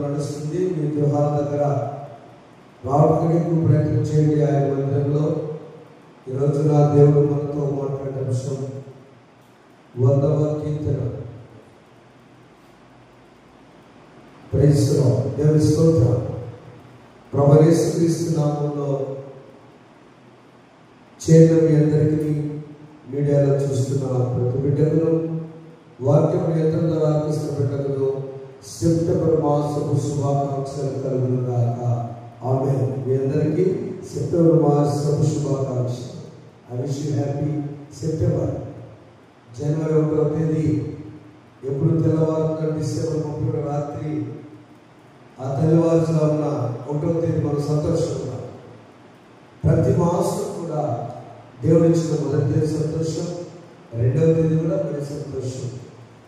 నడుస్తుంది. మీ గృహాల దగ్గర రావడానికి ప్రయత్నం చేయండి. ఆయన మందిరంలో ఈరోజు నా దేవుడు మనతో మాట్లాడే అంశం 100వ కీర్తన. Praise the lord. దేవుని స్తోత్రం. ప్రభువు యేసుక్రీస్తు నామములో చేరిన మీ అందరికీ మీడియాలో చూస్తున్న ప్రతి బిడ్డలను వాక్యం యంత్రం ద్వారా ఆకర్షణ బిడ్డలను సెప్టెంబర్ మాసపు శుభాకాంక్షలు కలుగును గాక. ఆమేన్. మీ అందరికీ సెప్టెంబర్ మాసపు శుభాకాంక్షలు. I wish you happy September. జనవరి 1వ తేదీ ఎప్పుడు తెల్లవారున డిసెంబర్ 30 రాత్రి ఆ తెల్లవారుజామున 1వ తేదీ మనం సంతోషంగా. ప్రతి మాసం కూడా దేవుడు ఇచ్చిన మొదటి తేదీ సంతోషం, 2వ తేదీ కూడా మరి సంతోషం.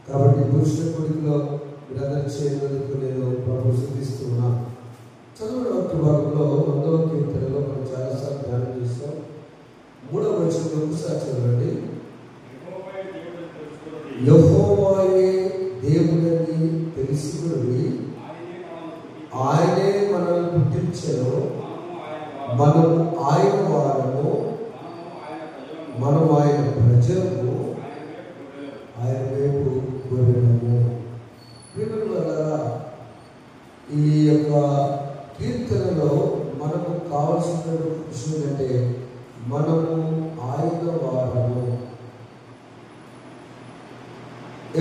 కాబట్టి పురుషుల కొడుకులో మీరందరూ చేయనందుకు నేను ప్రభు స్తుతిస్తున్నాను. చదువుల భక్తి భాగంలో 100వ కీర్తనలో మనం చాలాసార్లు ధ్యానం చేస్తాం. 3వ వచనంలో ఒకసారి చదవండి. యెహోవాయే దేవుడని తెలుసుకుని ఆయనే మనల్ని పుట్టించెను, మనము ఆయన వారము, మనం ఆయన ప్రజలకు, ఆయన వైపు కోరినము. వీటి వల్ల ఈ యొక్క కీర్తనలో మనకు కావాల్సిన విషయం ఏంటంటే మనము ఆయన వారము.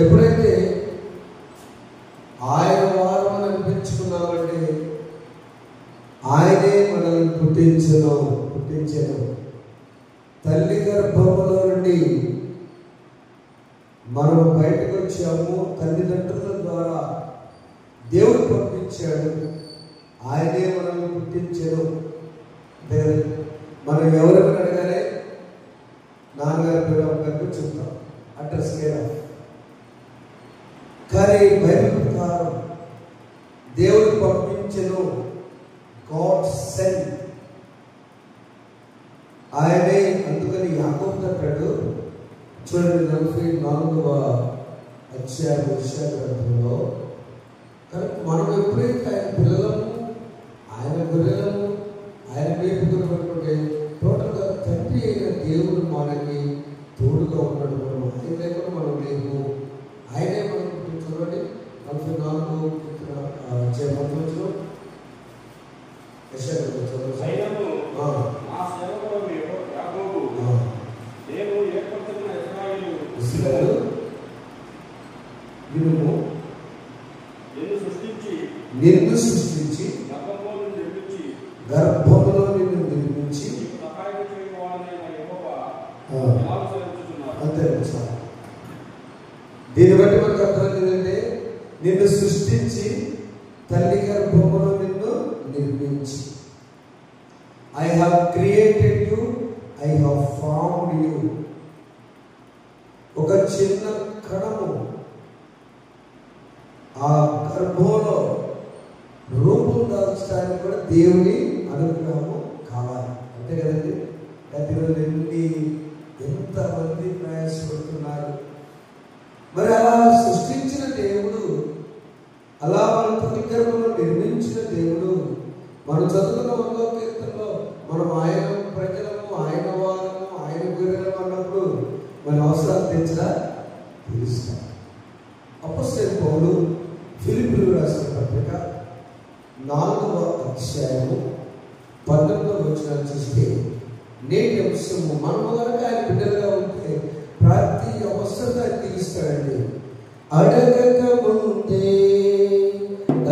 ఎప్పుడైతే ఆయన వారం అని అనిపించుకున్నామంటే ఆయనే మనల్ని పుట్టించాను. తల్లి గర్భంలో నుండి మనం బయటకు వచ్చాము. తల్లిదండ్రుల ద్వారా దేవుడు పంపించాడు. ఆయనే మనల్ని పుట్టించాడు. మనం ఎవరెవరు అడగానే నాన్నగారి పేరు అమ్మగారికి చెప్తాం, అడ్రస్ లేదా. కానీ బైబిల్ ప్రకారం దేవుడు పంపించను, గాడ్ సెండ్. ఆయనే. అందుకని యాకోబు అంటాడు చూడండి 44వ అధ్యాయం గ్రంథంలో, మనం ఎప్పుడైతే ఆయన పిల్లలము, ఆయన గొర్రెలము, ఆయన మేపుకుని పట్టుకుంటే టోటల్గా తండ్రి అయిన దేవుడు మనకి తోడుగా ఉన్నాడు. మనం ఆయన లేకుండా మనం లేము. ఆయనే మనం చూడండి 44 అధ్యాయంలో నిన్ను సృష్టించి గర్భములో నిన్ను నిర్మించి అంతే. దీన్ని బట్టి మనకు అర్థం ఏంటంటే నిన్ను సృష్టించి తల్లి గర్భములో నిన్ను నిర్మించి, I have created you, I have formed you. ఒక చిన్న కణము ఆ గర్భంలో రూపం దాల్చడానికి కూడా దేవుని అనుగ్రహము కావాలి. అంతే కదండి. ప్రతిరోజు ఎంతమంది ప్రయాసపడుతున్నారు. మరి అలా సృష్టించిన దేవుడు, అలా మన తల్లి గర్భంలో నిర్మించిన దేవుడు, మనం చదువుకున్న 100వ కీర్తనలో మనం ఆయన ప్రజలము, ఆయన వారము, ఆయన గొర్రెలము అన్నప్పుడు మన అవసరాలు తెలుస్తా. అపోస్తలుడైన పౌలు ఫిలిప్పీయులకు రాసిన పత్రిక 4వ అధ్యాయము 19వ వచనాన్ని చూస్తే, నేటి అంశము మనము కనుక ఆయన బిడ్డలుగా ఉంటే ప్రతి అవసరత తీరుస్తాడండి. అడగక ముందే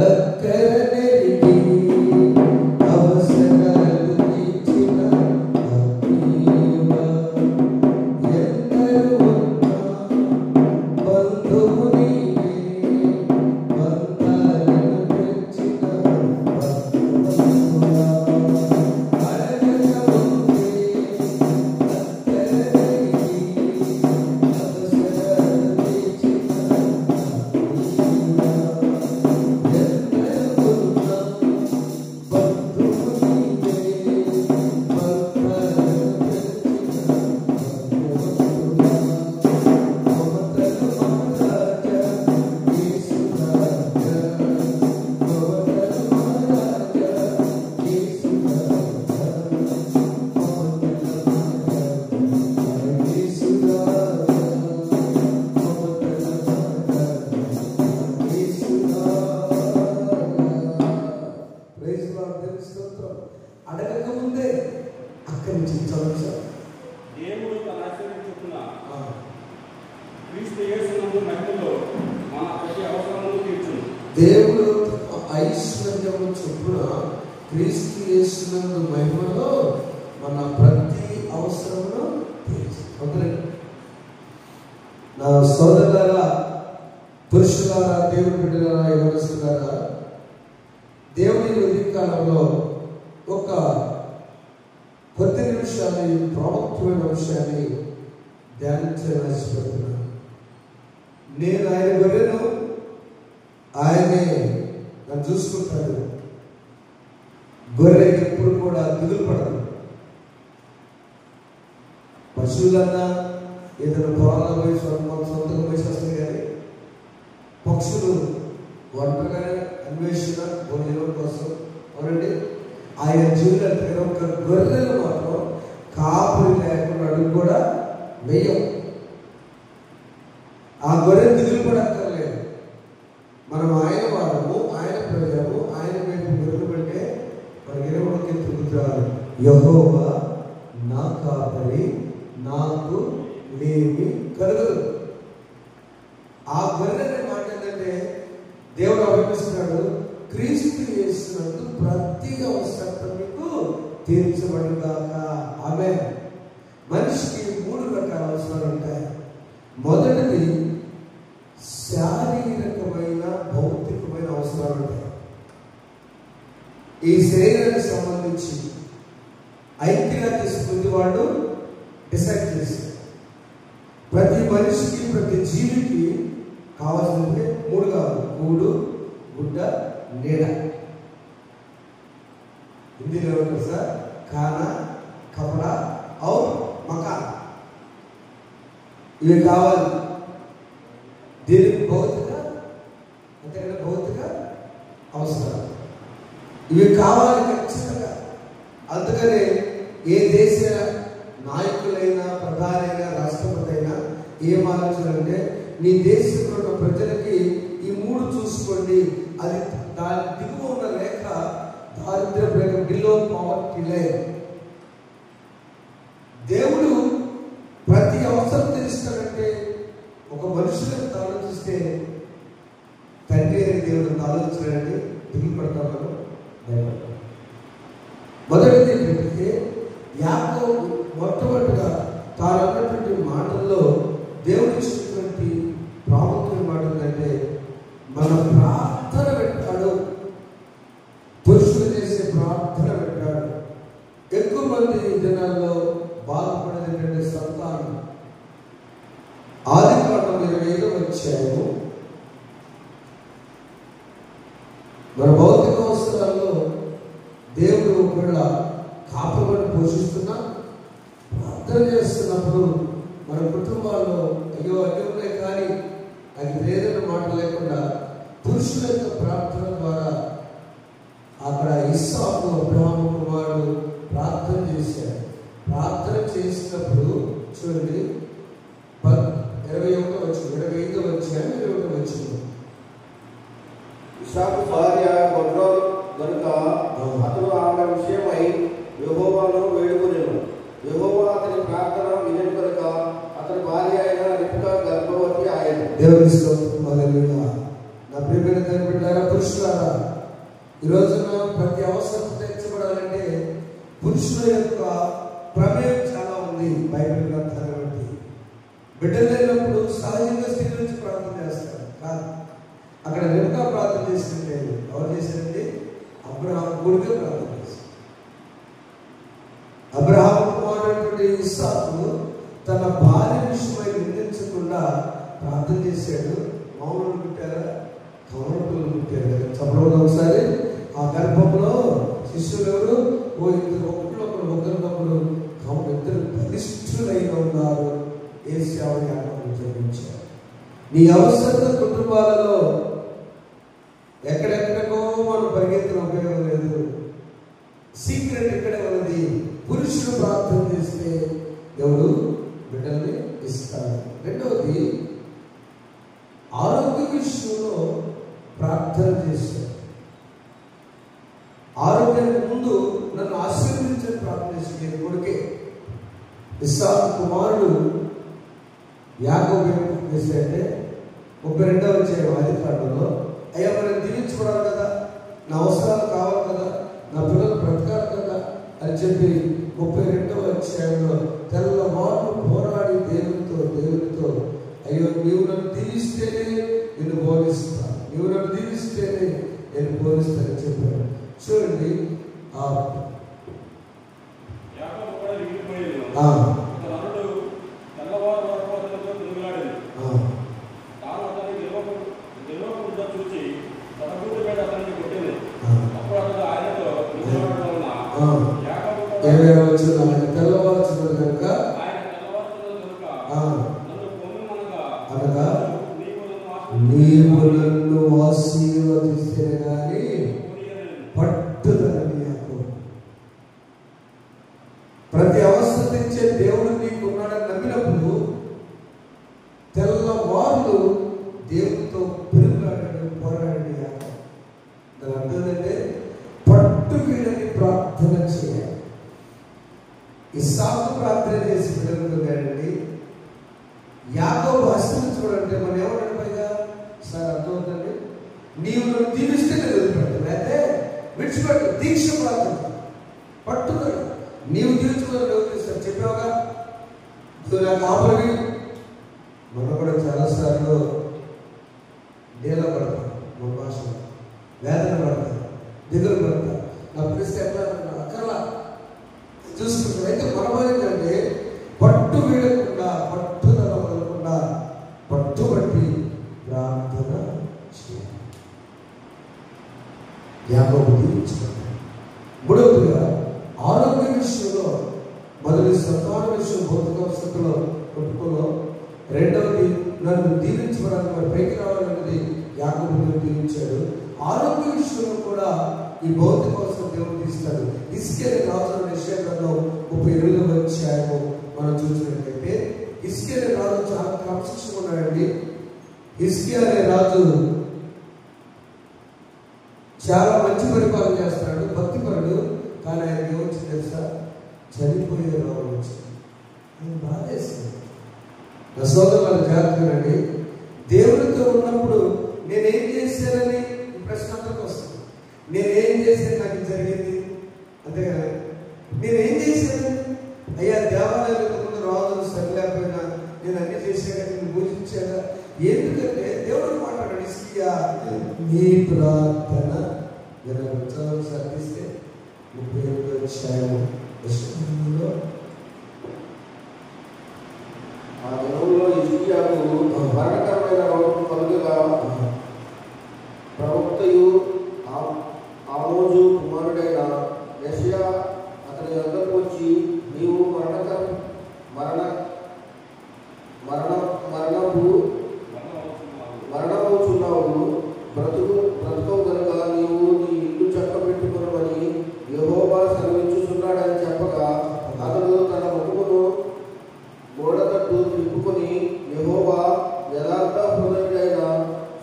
అక్కరనెరిగి అవసరాలు తీర్చిన ఎందరూ ఉన్నా బంధువు నీవే, బంధాలను పెంచిన బంధువులా. అడగక ముందే అక్కరనెరిగి అవసరాలు తీర్చిన ముందే అక్కడి నుంచి చదువు. దేవుడు తన ఐశ్వర్యం చొప్పున క్రీస్తు యేసునందు మహిమలో మన ప్రతి అవసరమును తీర్చును. దేవుడు ఐశ్వర్యము చొప్పున క్రీస్తు యేసునందు మహిమలో మన ప్రతి అవసరమును తీర్చును. నా సోదరులారా, పురుషులారా, దేవుని బిడ్డలారా, యవనస్తులారా, దేవుని ఉదయకాలంలో ఒక కొద్ది నిమిషాలు ప్రాముఖ్యమైన అంశాన్ని ధ్యానించాలని ఇష్టపడుతున్నాను. నేను ఆయన గొర్రెను, ఆయనే నన్ను చూసుకుంటాడు. గొర్రె ఎప్పుడు కూడా దిగులు పడదు. పశువులన్నా ఏదైనా పొలాల్లో పోయి సొంతంగా పోయి వస్తుంది, కానీ పక్షులు ఒంటరిగానే అన్వేషణ భోజనం కోసం అవునండి ఆయన జీవితాలు. ఒక గొర్రెలు మాత్రం కాపులు లేకుండా అడుగు కూడా వేయం. ఆ గొర్రె దిగులు పడక్కర్లేదు. మనం ఆయన వాడము, ఆయన ప్రజము, ఆయన వైపు గొర్రెలు పెడితే మనకి ఇరవై తిరుగుతారు. యెహోవా నా కాపరి, నాకు లేమి కలుగదు. ఆ గొర్రె మాట ఏంటంటే దేవుడు అభిప్రాడు, క్రీస్తు యేసునందు ప్రతి అవసరం మీకు తీర్చబడుగాక. ఆమేన్. మనిషికి 3 రకాల అవసరాలు ఉంటాయి. మొదటిది శారీరకమైన భౌతికమైన అవసరాలు ఉంటాయి. ఈ శరీరానికి సంబంధించి ఐక్యంగా తీసుకుంది వాడు డిసైడ్ చేశారు. ప్రతి మనిషికి, ప్రతి జీవికి కావాల్సింది 3 కావాలి: కూడు, గుడ్డ, నీడ. హిందీలో ఏమంటారు సార్? ఖానా, కపడా ఔర్ మకాన్. ఇవి కావాలి. దీనికి భౌతిక, అంతేకాదు భౌతిక అవసరాలు ఇవి కావాలి ఖచ్చితంగా. అందుకనే ఏ దేశ నాయకులైనా, ప్రధానైనా, రాష్ట్రపతి అయినా ఏం ఆలోచనంటే, నీ దేశంలో ఉన్న ప్రజలకి ఈ 3 చూసుకోండి. అది దాని దిగువ ఉన్న రేఖ దారిద్ర్య రేఖ, బిలో పావర్టీ లైన్. దేవుడు ప్రతి అవసరం తెలుస్తాడంటే ఒక మనుషులను ఆలోచిస్తే తండ్రి అని దేవుడు ఆలోచించడానికి దిగులు పడతామని భయపడతాం. మొదటిది ఏంటంటే, యాకోబు మొట్టమొదటిగా తాను అన్నటువంటి మాటల్లో దేవుడు ఇచ్చినటువంటి ప్రాముఖ్యమైన మాట ఏంటంటే, మన ప్రార్థన పెట్టాడు. పురుషులు చేసే ప్రార్థన పెట్టాడు. ఎక్కువ మంది ఈ దినాల్లో బాధపడేది ఏంటంటే సంతానం. ఆదికాండం 25వ అధ్యాయము మన భౌతిక అవసరాల్లో దేవుడు ఒకవేళ కాపులను పోషిస్తున్నా, ప్రార్థన చేస్తున్నప్పుడు మన కుటుంబాల్లో అయ్యో అడ్డులే కానీ అది లేదన్న మాట లేకుండా పురుషుల యొక్క ప్రార్థన ద్వారా అక్కడ ఇస్సాకు అబ్రహాము కుమారుడు ప్రార్థన చేశాడు. ప్రార్థన చేసినప్పుడు చూడండి 21వ వచనం, 25వ అధ్యాయం 21వ వచనం. ఇస్సాకు భార్య గొడ్రాలు కనుక అతడు ఆమె విషయమై యెహోవాను వేడుకొనెను. యెహోవా అతని ప్రార్థన వినెను కనుక అతని భార్య అయిన రిబ్కా గర్భవతి ఆయను. దేవుని స్తోత్రం. హల్లెలూయా. నా ప్రియమైన దేవుని బిడ్డలారా, పురుషులారా, ఈ రోజున ప్రతి అవసరం తీర్చబడాలంటే పురుషుల యొక్క ప్రమేయం చాలా ఉంది. బైబిల్ గ్రంథాన్ని బట్టి బిడ్డలు లేనప్పుడు సహజంగా స్త్రీ నుంచి ప్రార్థన చేస్తారు కాదు. అక్కడ రిబ్కా ప్రార్థన చేసినట్టే ఎవరు చేశారంటే అబ్రహాము కొడుకు ప్రార్థన చేశారు. అబ్రహాము కుమారుడైనటువంటి ఇస్సాకు తన భార్య విషయమై నిందించకుండా ప్రార్థన చేశాడు. మామూలు పుట్టారా? కమలపులు పుట్టారు. చెప్పడం ఒకసారి ఆ గర్భంలో శిష్యులు ఎవరు? ఇద్దరు ఒకరికొకరు ఇద్దరు బలిష్ఠులైన ఉన్నారు. ఏశావుని ఆత్మను జన్మించారు. నీ అవసరత కుటుంబాలలో ఎక్కడెక్కడికో మనం పరిగెత్తిన ఉపయోగం లేదు. సీక్రెట్ ఇక్కడే ఉన్నది. పురుషుడు ప్రార్థన చేస్తే దేవుడు బిడ్డల్ని ఇస్తాడు. రెండవది, ఆరోగ్య విషయంలో ప్రార్థన చేశాడు. ఆరోగ్యానికి ముందు నన్ను ఆశీర్వదించని ఇస్సాకు కుమారుడు యాకోబు ఏం చేశాడంటే 32వ అధ్యాయం ఆదికాండంలో, అయ్యా మనం దీవించబడాలి కదా, నా అవసరాలు కావాలి కదా, నా పిల్లలు బ్రతకాలి కదా అని చెప్పి 32వ అధ్యాయంలో తెల్లవారు పోరాడి దేవునితో అయ్యో నీవు నన్ను దీవిస్తేనే నేను బోధిస్తాను, నీవు నన్ను దీవిస్తేనే నేను బోధిస్తానని చెప్పాను. చూడండి తెల్లవారుచున్నది కనుక అనగా నీవు నన్ను ఆశీర్వదిస్తే కానీ పట్టుదలని యాకోబు. ప్రతి అవసరం తెచ్చే దేవుడు నీకు ఉన్నాడని నమ్మినప్పుడు తెల్లవారులు దేవుడితో పెరుగులాడాడు, పోరాడాడు యాకోబు. దాని అర్థం ఏంటంటే పట్టు వీడని ప్రార్థన చేయాలి. ఇస్సాకు ప్రార్థన చేసి పిల్లలుగాడండి. యాకోబు ఆశీర్వదించుకోవాలంటే మనం ఏమన్నాడు పైగా, సార్ అర్థమవుతుంది, నీవు నన్ను దీవిస్తే నేను వదిలిపెట్టాను, అయితే విడిచిపెట్టు, దీక్ష ప్రార్థన పట్టుదల, నీవు దీవించుకోవాలి వదిలిస్తాను చెప్పావుగా, నువ్వు నాకు ఆపరవి. మనం కూడా చాలాసార్లు నేల పడతాం, మన భాషలో వేదన పడతాం, దిగులు పడతాం, నా పరిస్థితి ఎట్లా అక్కర్లా చూసుకుంటాం. అయితే మనం ఏంటంటే పట్టు వీడకుండా, పట్టుదల వదలకుండా పట్టుబట్టి ప్రార్థన చేయాలి. యాకోబు దీవించుకుంటాడు. మూడవదిగా ఆరోగ్య విషయంలో, మొదటి సంతాన విషయం భౌతిక వసతుల్లో ఒప్పుకోలో, రెండవది నన్ను దీవించబడాలని మరి పైకి రావాలన్నది యాకోబును దీవించాడు. ఆరోగ్య విషయంలో కూడా ఈ భౌతిక వసతులు దేవుడు తీస్తాడు. హిజ్కియా రాజు నిషేధంలో 38వ అధ్యాయము మనం చూసినట్లయితే హిజ్కియా రాజు చాలా క్రమశిక్షణ ఉన్నాడండి. హిజ్కియా అనే రాజు చాలా మంచి పరిపాలన చేస్తున్నాడు, భక్తిపరుడు. కానీ ఆయన ఏమొచ్చింది తెలుసా, చనిపోయే రోగం వచ్చింది. ఆయన బాధేసింది. నా సోదరులను జాగ్రత్తగానండి, దేవుడితో ఉన్నప్పుడు నేనేం చేశానని ప్రశ్న అంతకు వస్తుంది. నేనేం చేస్తే నాకు జరిగింది అంతేగా, నేనేం చేశాను, అయ్యా దేవాలయాలకు ముందు రాజులు సరిలేకపోయినా నేను అన్ని చేశాక నేను పూజించాగా. ఎందుకంటే దేవుడు మాట్లాడాడు, హిజ్కియా నీ ప్రార్థన సాధిస్తే 38వ అధ్యాయంలో ఆ దినంలో హిజ్కియాకు మరణకరమైన రోగం కలుగగా ప్రవక్తయు ఆమోజు కుమారుడైన యెషయా అతని వద్దకు వచ్చి, నీవు మరణమవుచున్నావు, బ్రతుకవు కనుక నీవు నీ ఇల్లు చక్కబెట్టుకున్నావని యెహోవా సెలవిచ్చుచున్నాడని చెప్పగా, అతడు తన ముఖమును గోడతట్టు తిప్పుకొని, యెహోవా యథార్థ హృదయుడైన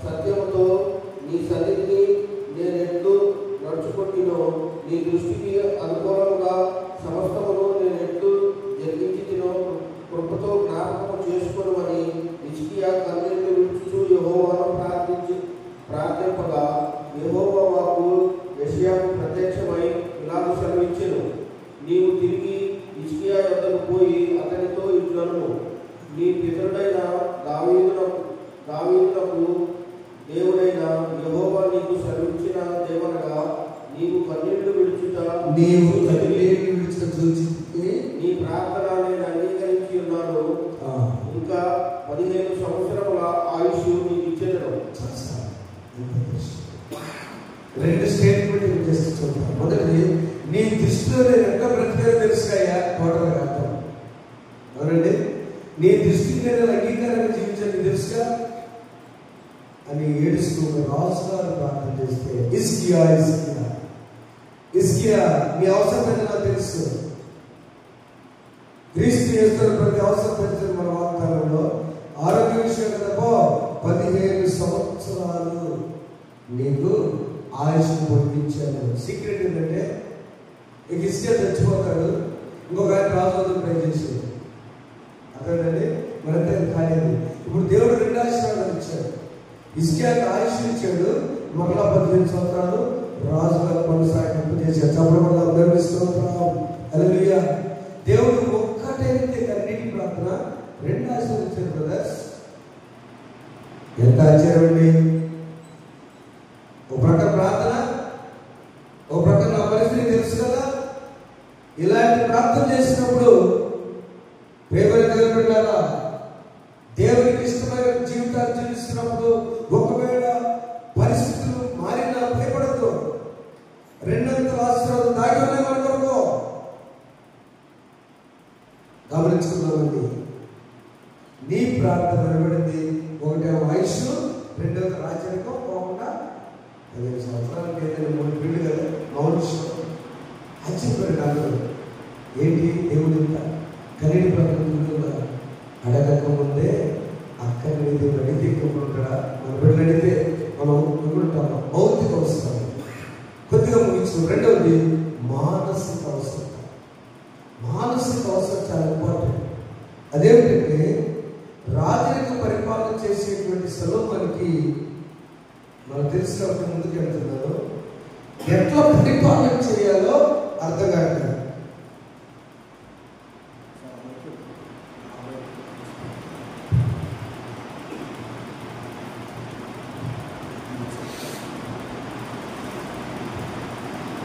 సత్యముతో నీ సన్నిధిని నేనెట్లు నడుచుకుంటునో, నీ దృష్టికి అనుకూలంగా సమస్తమును నేనెట్లు జరిగించినో కృపతో జ్ఞాపకము చేసుకొనుమని హిజ్కియా కన్నీళ్లు విడుచుచు యెహోవాను ప్రార్థింపగా, యెహోవా వాక్కు యెషయాకు ప్రత్యక్షమై ఇలాగ సెలవిచ్చెను, నీవు తిరిగి హిజ్కియా యొద్దకు పోయి అతనితో ఇట్లను, నీ పితరుడైన దావీదునకు దేవుడైన యెహోవా నీకు సెలవిచ్చిన దేవనగా, నీవు కన్నీళ్లు విడుచుట చూచి నీ ప్రార్థన నేను అంగీకరించి ఉన్నాను, ఇంకా 15 సంవత్సరముల ఆయుష్ నీకు ఇచ్చేదను. రెండు స్టేట్మెంట్ చేస్తూ చూద్దాం. మొదటి, నీ దృష్టిలో నేను ఎట్లా బ్రతికారో తెలుసుకాయా, టోటల్గా అర్థం అవునండి. నీ దృష్టికి నేను అంగీకారంగా జీవించాలని తెలుసుగా అని ఏడుస్తూ రాజుగారు ప్రార్థన చేస్తే, హిజ్కియా నీ అవసరం ఏంటో నాకు తెలుసు, క్రీస్తు యేసులో ప్రతి అవసరం తెలుసు. మన వాగ్దానంలో ఆరోగ్య విషయం కదా, 15 సంవత్సరాలు నీకు ఆయుష్ పొందించాను. సీక్రెట్ ఏంటంటే, హిజ్కియా చచ్చిపోతాడు, ఇంకొక ఆయన రాజు ట్రై చేసి అర్థమండి. మనంతా కాలేదు. ఇప్పుడు దేవుడు 2 ఆశీర్వాదాలు ఇచ్చాడు. హిజ్కియాకి ఆయుష్ ఇచ్చాడు, మరలా 18 సంవత్సరాలు రాజుగా కొనసాగింపు చేశాడు. చప్పడం నిర్మిస్తున్నాం. హల్లెలూయా. దేవుడు ఒక్కటే కన్నీటి ప్రార్థన 2 ఆశీర్వదించాడు బ్రదర్స్. ఎంత ఆశ్చర్యం అండి. ఓ ప్రకార ప్రార్థన, ఓ ప్రకార నా పరిస్థితి తెలుసు కదా. ఇలాంటి ప్రార్థన చేసినప్పుడు ప్రేమను నిలబెట్టాలా. దేవునికి ఇష్టమైన జీవితాన్ని జీవిస్తున్నప్పుడు ఒకవేళ పరిస్థితులు మారినా భయపడద్దు. 2 ఆశీర్వాదం దాగి ఉన్నాయి మన కొరకు. గమనించుకున్నామండి. నీ ప్రార్థన నిలబడింది. ఒకటేమో ఆయుష్, రెండవది రాజ్యానికో పోకుండా 15 సంవత్సరాలకి ఏదైనా 3 వీళ్ళు కదా మౌనుషం ఆశ్చర్యపడి నాకు ఏంటి దేవుడు ఇంత కన్నీటి ప్రార్థన అడగక ముందే అక్కడి దేవుడు అడిగితే ఉంటాడా? మన బిడ్డలు అడిగితే మనం ఉంటాము. భౌతిక అవసరం కొద్దిగా ముగించు. రెండవది మానసిక అవసరం. మానసిక అవసరం చాలా ఇంపార్టెంట్. అదేమిటంటే రాజరిక పరిపాలన చేసేటువంటి సొలొమోనుకి మనకు తెలిసినప్పుడు ముందుకు వెళ్తున్నాను. ఎట్లా పరిపాలన చేయాలో అర్థం కాదు.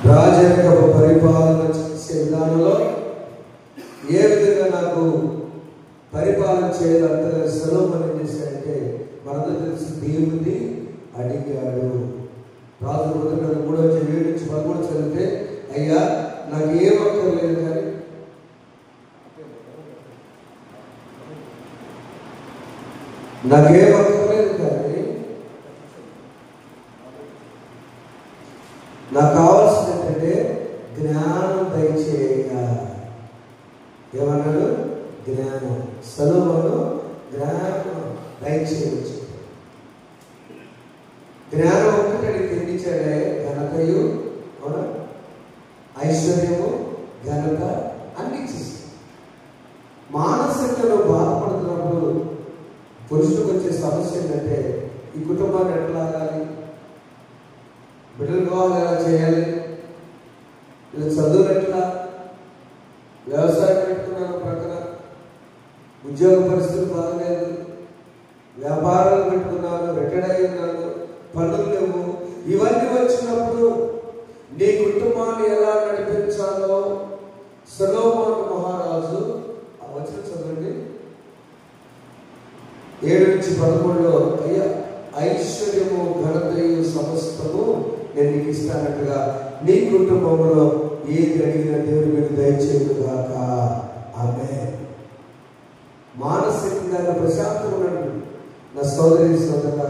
రాజరిక పరిపాలన చేసే విధానంలో ఏ విధంగా నాకు పరిపాలన చేయాలంటే సొలొమోను ఏం చేశాడంటే మనందరూ తెలిసి దేవుని అడిగాడు. రాజు 3:7-13 చదివితే, అయ్యా నాకు ఏం అక్కర్లేదు కానీ నాకు కావాల్సింది ఏంటంటే జ్ఞానం దయచేయగా. ఏమన్నాడు? జ్ఞానం. సొలొమోను జ్ఞానం దయచేయవచ్చు. జ్ఞానం ఒక్కటి అడిగితే ఇచ్చాడే. ఘనతయు, అవునా, ఐశ్వర్యము, ఘనత అన్ని ఇచ్చేసి. మానసికలో బాధపడుతున్నప్పుడు పురుషులకు వచ్చే సమస్య ఏంటంటే ఈ కుటుంబాన్ని ఎట్లా ఆగాలి, బిడ్డలు కావాలి ఎలా చేయాలి, ఇలా చదువులు ఎట్లా, వ్యవసాయం పెట్టుకున్నాను ప్రక్కన, ఉద్యోగ పరిస్థితులు బాగలేదు, వ్యాపారాలు పెట్టుకున్నాను, రిటైర్డ్ అయి ఉన్నాను, పనులు లేవు. ఇవన్నీ వచ్చినప్పుడు నీ కుటుంబాన్ని ఎలా నడిపించాలో సొలొమోను మహారాజు వచ్చిన చదవండి 7-11 అయ్యా ఐశ్వర్యము, ఘనతయు, సమస్తము నేను నీకు ఇస్తానట్టుగా నీ కుటుంబంలో ఏది అడిగినా దేవుని మీకు దయచేయుగాక. ఆమేన్. మానసికంగా ప్రశాంతంగా నా సోదరి సోదరుల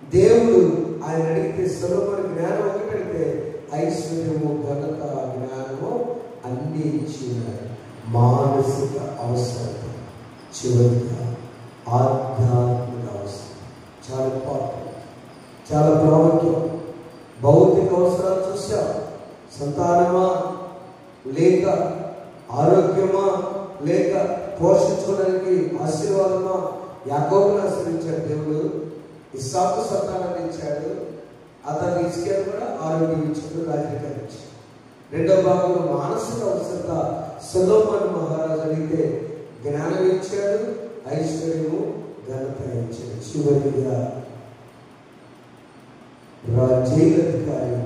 దేవుడు ఆయన అడిగితే సొలొమోను జ్ఞానం ఒకటి అడిగితే ఐశ్వర్యము, ఘనత, జ్ఞానము అన్ని ఇచ్చి ఉన్నాయి. మానసిక అవసరం, చివరిగా ఆధ్యాత్మిక అవసరం చాలా ఇంపార్టెంట్, చాలా ప్రాముఖ్యం. భౌతిక అవసరాలు చూసాం. సంతానమా లేక ఆరోగ్యమా లేక పోషించుకోవడానికి ఆశీర్వాదమా? యాకోబును ఆశ్రయించాడు దేవుడు, ఇస్సాకు సంతానాన్ని ఇచ్చాడు, అతను హిజ్కియాకు కూడా ఆరోగ్యం ఇచ్చాడు, రాజరికాన్ని ఇచ్చాడు. రెండవ భాగంలో మానసిక అవసరత సొలొమోను మహారాజు అడిగితే జ్ఞానం ఇచ్చాడు, ఐశ్వర్యము, ఘనత ఇచ్చాడు. చివరిగా జైలధికారి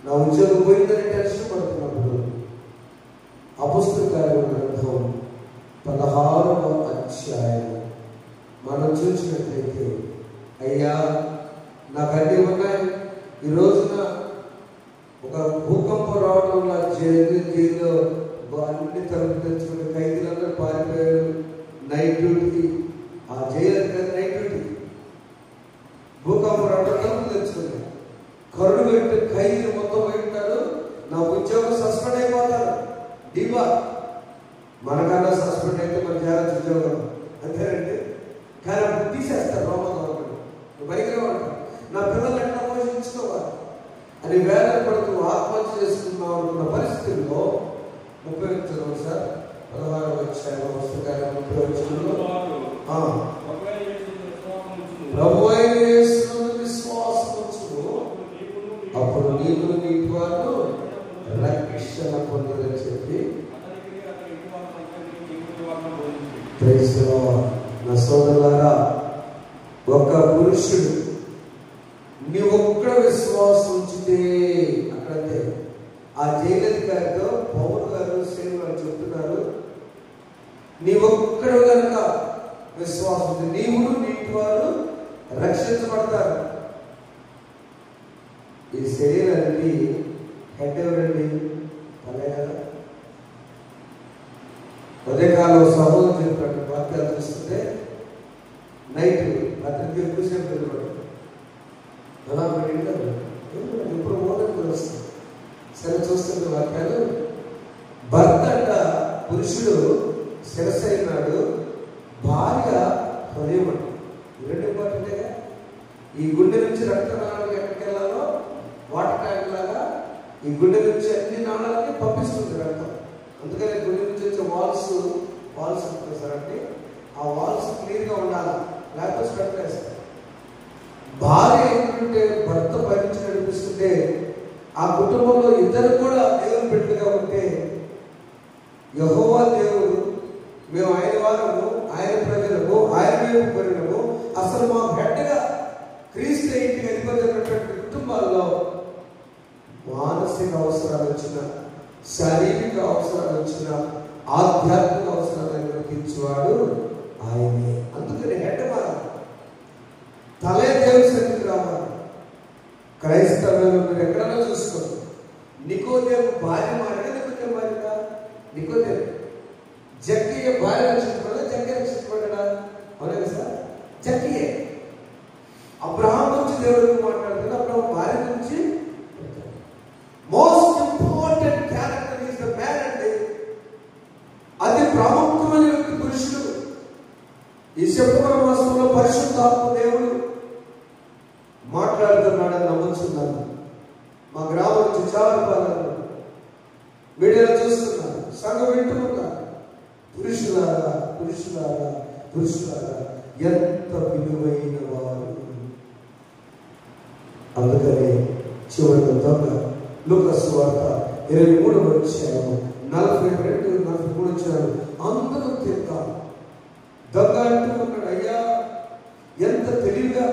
నా ఉద్యోగం పోయిందని టెన్షన్ పడుతున్నప్పుడు అపొస్తలుల కార్యముల గ్రంథం 16వ అధ్యాయం మనం చూసినట్లయితే, అయ్యా నాకు అన్నీ ఉన్నాయి, ఈ రోజున ఒక భూకంపం రావడం వల్ల జైల్లో అన్ని తలుపు తెచ్చుకుని ఖైదీలందరూ పారిపోయారు. నైట్ డ్యూటీ, ఆ జైలు నైట్ డ్యూటీ. భూకంపం రావడం తలుపు తెచ్చుకున్నాయి. కరుడు పెట్టి ఖైదీలు మొత్తం పోయి ఉంటారు. నా ఉద్యోగం సస్పెండ్ అయిపోతారు. డిబా మనకన్నా సస్పెండ్ అయితే మన జాగ్రత్త ఉద్యోగం అంతేనండి. కానీ అప్పుడు తీసేస్తారు రోమన్ గవర్నమెంట్. భయంకరంగా ఉంటారు. నా పిల్లలు ఎట్లా పోషించుకోవాలి అని వేదన పడుతూ ఆత్మహత్య చేసుకున్నాం అనుకున్న పరిస్థితుల్లో ఉపయోగించడం సార్ 16వ అధ్యాయం పుస్తకాన్ని 30వ వచనంలో ప్రభువైన యేసునందు విశ్వాసం ఉంచుము, అప్పుడు నీవు నీ వారు రక్షణ పొందుదని చెప్పి ప్రైజ్ ది లార్డ్. నా సోదరులారా, ఒక పురుషుడు నీ ఒక్కడ విశ్వాసం ఉంచితే అక్కడంతే. ఆ జైలధికారితో పౌలు గారు సేవలు చెప్తున్నారు, నీ ఒక్కడు కనుక విశ్వాసం ఉంచి నీవును నీటి వారు రక్షించబడతారు. ఈ శరీరానికి హెడ్ ఎవరండి? అదే కదా. ఉదయకాలం సహోదరు చెప్పినట్టు వాక్యాలు చూస్తుంటే నైట్ అతనికి ఎక్కువసేపు నిలబడి అలా ఇప్పుడు మోదకు వస్తుంది. సరే చూస్తున్న వాక్యాలు, భర్త అంట పురుషుడు శిరస్సు అయినాడు, భార్య హృదయం అంట. రెండు ఇంపార్టెంటేగా. ఈ గుండె నుంచి రక్త నాళాలకు ఎక్కడికి వెళ్ళాలో వాటర్ ట్యాంక్ లాగా ఈ గుండె నుంచి అన్ని నాళాలకి పంపిస్తుంది రక్తం. అందుకని గుండె నుంచి వచ్చే వాల్స్ ఉంటుంది సార్. అంటే ఆ వాల్స్ క్లియర్గా ఉండాలి, లేకపోతే స్ట్రక్ వేస్తారు. భార్య ఏంటంటే భర్త పైనుంచి నడిపిస్తుంటే ఆ కుటుంబంలో ఇద్దరు కూడా దేవుని బిడ్డలుగా ఉంటే, యెహోవా దేవుడు, మేము ఆయన వారము, ఆయన ప్రజలము, ఆయన వైపు పరిణము, అసలు మా బిడ్డగా క్రీస్తు ఇంటికి అధిపతి కుటుంబాల్లో మానసిక అవసరాలు వచ్చిన, శారీరక అవసరాలు వచ్చిన, ఆధ్యాత్మిక అవసరాలను తీర్చేవాడు ఆయనే. అందుకని హెడ్ మారాలి, తలే దేవుని సన్నిధికి రావాలి. క్రైస్తవులు మీరు ఎక్కడైనా చూసుకోండి, నికోదేము భార్య మారాడు, నికోదేము భార్య నికోదేము జక్కయ్య భార్య రక్షించబడ్డా, జక్కయ్య రక్షించబడ్డా? అవునా సార్? జక్కయ్యే అబ్రహాం నుంచి దేవుడికి మాట్లాడుతుంది, అబ్రహాం భార్య నుంచి. Most important character is the man అండి. అతి ప్రాముఖ్యమైన వ్యక్తి పురుషుడు. ఈ సెప్టెంబర్ మాసంలో పరిశుద్ధాత్మ దేవుడు మాట్లాడుతున్నాడని నమ్ముతున్నాను. మా గ్రామం నుంచి చాలా పాలన మీడియాలో చూస్తున్నారు, సంఘం వింటున్నారు. పురుషులారా పురుషులారా పురుషులారా ఎంత విలువైన వారు. అందుకనే చివరి దొంగ లూకా సువార్త 23వ అధ్యాయం 42-43 వచ్చారు. అందరూ తింటారు. దొంగ అంటూ ఉన్నాడు, అయ్యా ఎంత తెలివిగా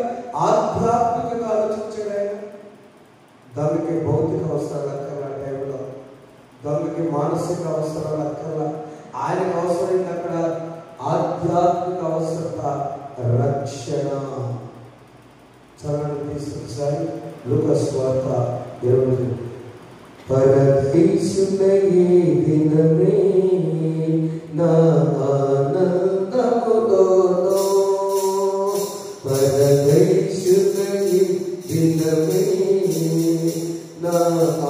ఆధ్యాత్మికంగా ఆలోచించాడు ఆయన. దొంగకి భౌతిక అవసరాలు అక్కర్లా, టైంలో దొంగకి మానసిక అవసరాలు అక్కర్లా. ఆయనకు అవసరమైంది అక్కడ ఆధ్యాత్మిక అవసరత, రక్షణ. చదవండి తీసుకొకసారి లూకా సువార్త 20. పరదేశున ఈ దినమే నా ఆనందములోనో, పరదేశున ఈ దినమే నా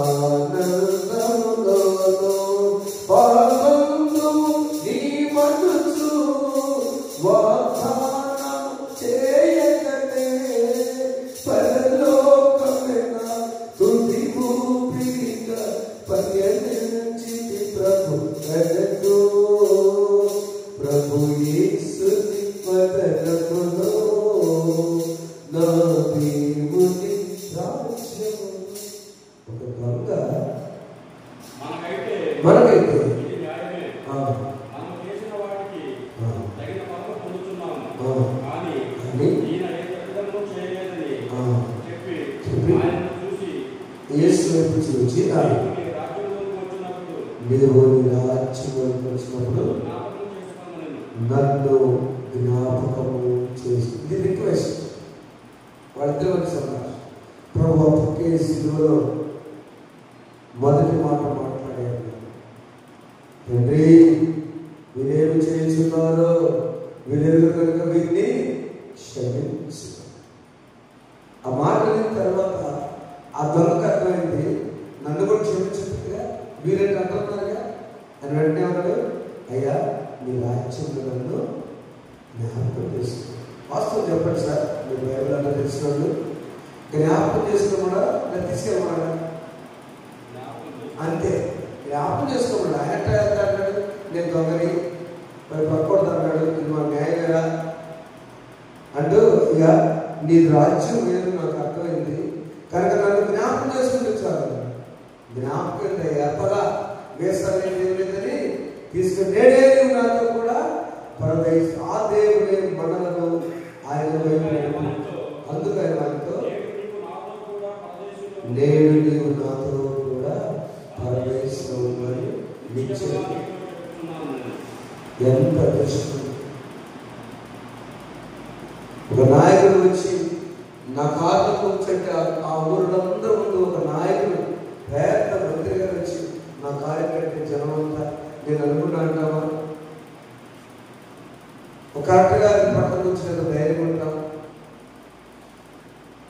ఆనందములోనో, పాపంబు నీ మనుచు వాగ్దానం చేయగనే, పరలోకమైన తుది ఊపిరిగా పర్యటించితి ప్రభు కడకు. ప్రభు యేసుని పదనములో నా దేవుని రాజ్యము. ఒక దొంగ మనకైతే యేసు వైపు చూచి దేవుని రాజ్యంలోకి వచ్చినప్పుడు నన్ను జ్ఞాపకము చేసి, ఇది రిక్వెస్ట్. వాళ్ళిద్దరు సంభాషణ. ప్రభు ఒకే శిలువలో మొదటి మాట మాట్లాడారు, తండ్రి వీరేమి చేస్తున్నారో వీరేమి కనుక వీరిని క్షమించు. ఆ మాట అయిన తర్వాత ఆ దొంగకు అర్థమైంది, నన్ను కూడా క్షమించుగా, మీరేంటి అంటున్నారుగా అని. వెంటనే అన్నాడు, అయ్యా మీ రాజ్యంలో నన్ను జ్ఞాపకం చేసుకున్నాను. వాస్తవం చెప్పండి సార్, మీ బైబిల్ అంతా తెలిసినోళ్ళు జ్ఞాపకం చేసుకోమడా నేను తీసుకెళ్ళమడా? అంతే, జ్ఞాపకం చేసుకోమడా. ఆయన అంటాడు, నేను దొంగని, మరి పక్కోడు అన్నాడు, ఇది మా న్యాయమేరా అంటూ ఇక నీ రాజ్యం లేదు నాకు అర్థమైంది కనుక నన్ను జ్ఞాపకం చేసుకుంటే చాలు. జ్ఞాపకం ఎప్పగా వేస్తాను లేదని తీసుకుని నేడే నువ్వు నాతో కూడా పరదేశ ఆ దేవుడే మనలను ఆయన అందుకు ఆయన ఆయనతో నేడు నీవు నాతో కూడా పరదేశంలో ఉందని నిత్యం. ఎంత దృష్టి! ఒక నాయకుడు వచ్చి నా కార్లు కూర్చుంటే ఆ ఊళ్ళందరూ ముందు ఒక నాయకుడు పెద్ద మంత్రి గారు వచ్చి నా కారు కట్టే జనం అంతా నేను అనుకున్నాను ఒక కరెక్ట్ గారి పక్కన వచ్చిన ధైర్యం ఉంటాం.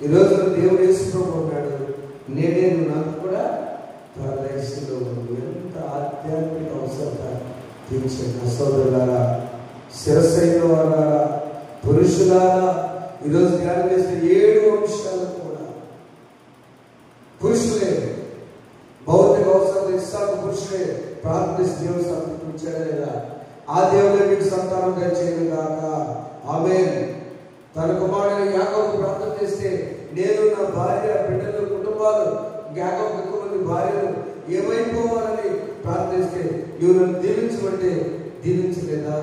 ఈరోజు దేవుడు వేసుకుంటూ ఉన్నాడు, నేనే నాకు కూడా పరదేశంలో ఉంది. ఎంత ఆధ్యాత్మిక అవసరత తీర్చిన సోదరులారా, శిరస్సైన వారా, పురుషులారా, ఈరోజు ధ్యానం చేసిన 7 అంశాలు కూడా పురుషులే. భౌతిక అవసరం ఇస్తాకు పురుషులే ప్రార్థిస్తే దేవుడు సంతృప్తించాడా లేదా? ఆ దేవుడే మీకు సంతానం దయచేయను గాక. ఆమేన్. తన కుమారుడు యాకోబు ప్రార్థన చేస్తే నేను నా భార్య బిడ్డలు కుటుంబాలు యాకోబు ఎక్కువ మంది భార్యలు ఏమైపోవాలని ప్రార్థిస్తే నువ్వు నన్ను దీవించమంటే దీవించలేదా?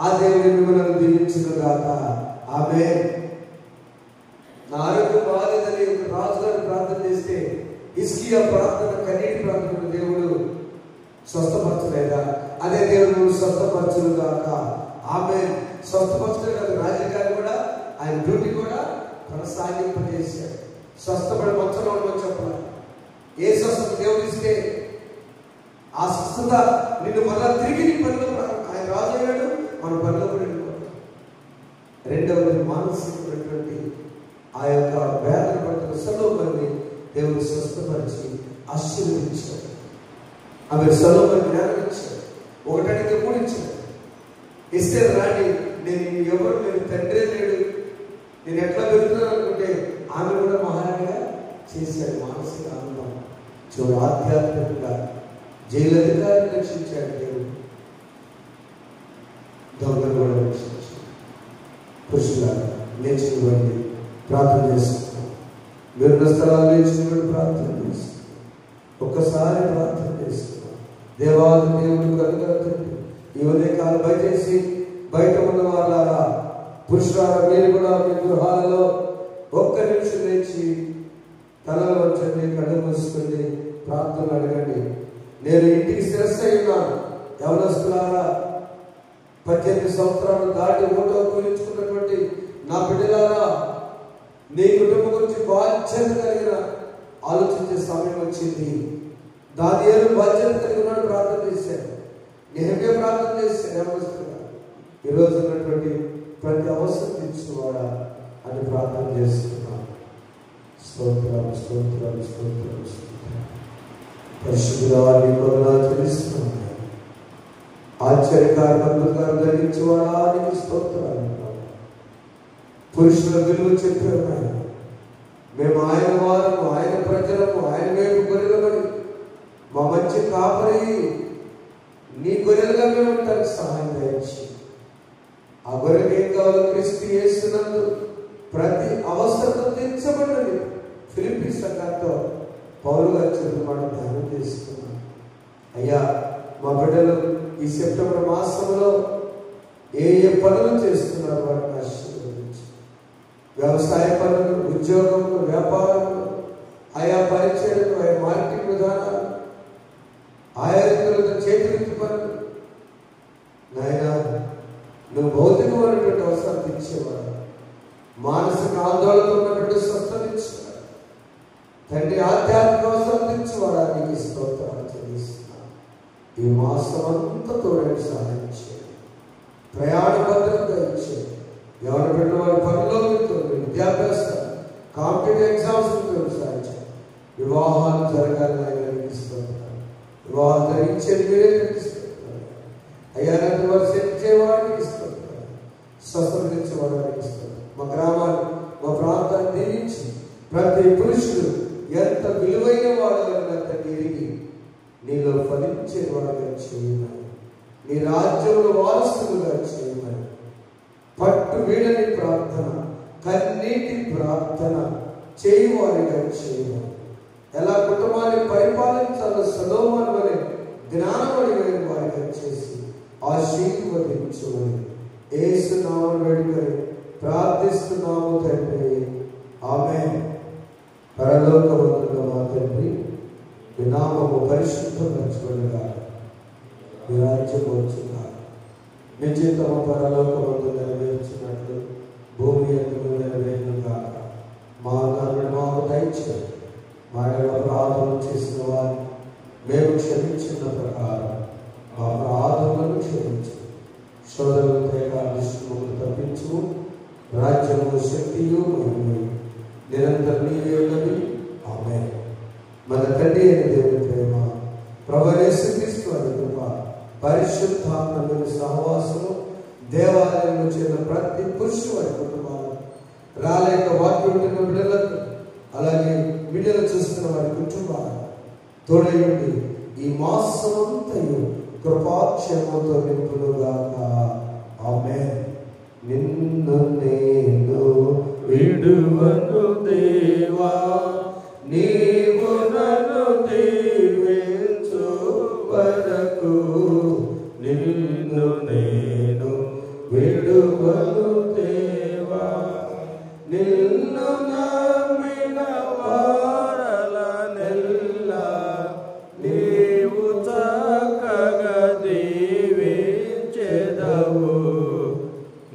ఆ దేవుని మిమ్మల్ని దీవించును గాక. ఆమేన్. నా ఆరోగ్యం బాగాలేదని రాజుగారు ప్రార్థన చేస్తే హిజ్కియా ప్రార్థన కన్నీటి ప్రార్థన దేవుడు స్వస్థపరచలేదా? అదే దేవుడు స్వస్థపరచును గాక. ఆమేన్. స్వస్థపరచలే కాదు, రాజకీయాలు కూడా ఆయన డ్యూటీ కూడా కొనసాగింపజేశాడు. స్వస్థపడి మంచంలో ఉండమని చెప్పాలి. ఏ స్వస్థత దేవుడు ఇస్తే ఆ స్వస్థత నిన్ను మళ్ళా తిరిగి నీ పనిలో ఆయన రాజు అయ్యాడు, మన పనిలో కూడా వెళ్ళిపోతాం. రెండవది మానసికమైనటువంటి ఆ యొక్క వేదన పడుతున్న సొలొమోనుని దేవుడు స్వస్థపరిచి ఆశీర్వదించాడు. ఆమె సొలొమోను జ్ఞానం ఇచ్చాడు. ఒకటానికి 3 ఇచ్చాడు. ఇస్తే రాణి నేను ఎవరు నేను తండ్రే లేడు, నేను ఎట్లా పెరుగుతున్నాను అనుకుంటే ఆమె కూడా మహారాణిగా చేశాడు. మానసిక ఆనందం చూడు. ఆధ్యాత్మికంగా జైలు అధికారిని రక్షించాడు దేవుడు, దొంగలు కూడా రక్షించాడు. పురుషులారా లేచినటువంటి ప్రార్థన చేసుకుంటాం. మీరున్న స్థలాలు లేచినటువంటి ప్రార్థన చేస్తున్నాం. ఒక్కసారి ప్రార్థన చేస్తున్నాం. దేవాది దేవుడు కనుగొని ఈ ఉదయకాలం బయటేసి బయట ఉన్న వాళ్ళారా, పురుషులారా, మీరు కూడా మీ గృహాలలో ఒక్క నిమిషం లేచి తలలో వచ్చండి, కళ్ళు మూసుకొని ప్రార్థన అడగండి. నేను ఇంటికి శిరస్సు ఉన్నాను. యవనస్తులారా, 18 సంవత్సరాలు దాటి ఓటో కూలించుకున్నటువంటి నా బిడ్డలారా, నీ కుటుంబం గురించి బాధ్యత కలిగిన ఆలోచించే సమయం వచ్చింది. దానియేలు బాధ్యత కలిగిన ప్రార్థన చేశాడు. నెహెమ్యా ప్రార్థన చేశాడు. యవనస్తులారా, ఈరోజు ఉన్నటువంటి ప్రతి అవసరం తీర్చువాడా అని ప్రార్థన చేస్తున్నాను. స్తోత్రాలు స్తోత్రాలు స్తోత్రాలు స్తోత్రాలు. పరిశుద్ధుడా నీ వందనాలు చెల్లిస్తున్నాను. ఆశ్చర్యకారులు అద్భుతాలు జరిగించేవాడా నీకు స్తోత్రాలు. పురుషుల విలువ చెప్పారు ఆయన. మేము ఆయన వారము, ఆయన ప్రజలము, ఆయన వైపు గొర్రెలమని, మా మంచి కాపరి నీ గొర్రెలుగా మేము ఉండడానికి సహాయం దయచి ఆ గొర్రెకి ఏం కావాలో క్రీస్తు యేసునందు ప్రతి అవసరం తీర్చబడినది. ఫిలిప్పీ సంఘంతో పౌలు గారు చెప్పిన మాట ధ్యానం చేసుకున్నాం. అయ్యా, మా బిడ్డలు ఈ సెప్టెంబర్ మాసంలో ఏ పనులు చేస్తున్నారు వాటిని ఆశీర్వదించు. వ్యవసాయ పనులు, ఉద్యోగంలో, వ్యాపారంలో, ఆయా పరిచయాలు, ఆయా మార్కెటింగ్ విధానాలు, ఆయా రీతులతో చేతి పనులు నాయన నువ్వు భౌతికమైనటువంటి అవసరం తీర్చేవాడు, మానసిక ఆందోళనతో ఉన్నటువంటి స్వస్థత ఇచ్చేవాడు, తండ్రి ఆధ్యాత్మిక అవసరం తీర్చేవాడా నీకు స్తోత్రాలు చెల్లిస్తున్నాను. ఈ మాసం అంతా తోడని సహాయం చేయండి. ప్రయాణ భద్రత ఇచ్చేది. ఎవరు పెట్టిన వారి పనిలో విద్యాభ్యాసం, కాంపిటేటివ్ ఎగ్జామ్స్ సాధించాలి. వివాహాలు జరగాలని స్తోత్రాలు. వివాహాలు జరిగించేది మీరే తెలుస్తున్నారు. అయ్యా నన్ను వారు సెట్చేవాడికి ఇస్తున్నారు, స్వస్థపరించేవాడికి ఇస్తున్నారు. మా గ్రామాన్ని, మా ప్రాంతాన్ని దీవించి ప్రతి పురుషుడు ఎంత విలువైన వాడు అంత తిరిగి నీలో ఫలించే వాడుగా చేయాలి. నీ రాజ్యంలో వారసులుగా చేయమని, పట్టు వీడని ప్రార్థన, కన్నీటి ప్రార్థన చేయవారిగా చేయమని, ఎలా కుటుంబాన్ని పరిపాలించాలో సొలొమోను వలె జ్ఞానమడిగిన వారిగా చేసి ఆశీర్వదించమని యేసు నామమున వేడుకొని ప్రార్థిస్తున్నాము తండ్రి. ఆమేన్. పరలోకమందున్న మా తండ్రి, మీ నామము పరిశుద్ధపరచబడుగా, మీ రాజ్యం వచ్చుగా, మీ చిత్తము పరలోకమందు నెరవేర్చినట్లు భూమి యందు నెరవేరునుగా. మా అన్నమును మాకు దయచేయండి. మా అపరాధములు చేసిన వారిని మేము క్షమించిన ప్రకారం మా అపరాధములను క్షమించు. శోధనలు దుష్టులను తప్పించు. రాజ్యము, శక్తియు, మహిమయు నిరంతరం నీవే ఉన్నది. ఆమేన్. మన తండ్రి అయిన దేవుని ప్రేమ, ప్రభువైన యేసుక్రీస్తు వారి కృప, పరిశుద్ధాత్మల సహవాసము దేవాలయంలో చేరిన ప్రతి పురుషుడు వారి కుటుంబాలు, రాలేక వాక్యం వింటున్న బిడ్డలకు, అలాగే వీడియోలు చూస్తున్న వారి కుటుంబాలు తోడయుండి ఈ మాసమంతయు కృపాక్షేమంతో నింపునుగాక. ఆమేన్. నిన్ను నేను విడువను దేవా, నీవు నన్ను దీవించు వరకు, నిన్ను నేను విడువను దేవా, నిన్ను నమ్మిన వారల నెల్లా నీవు చక్కగా దీవించెదవు,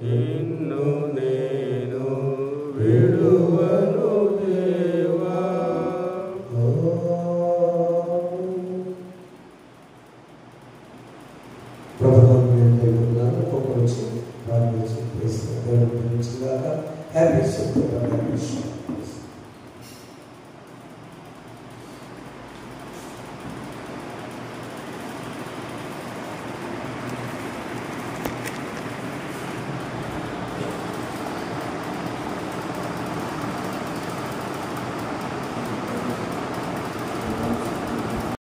నిన్ను నేను విడువను దేవా. ప్రభుత్వం ప్రార్థించి హ్యాపీ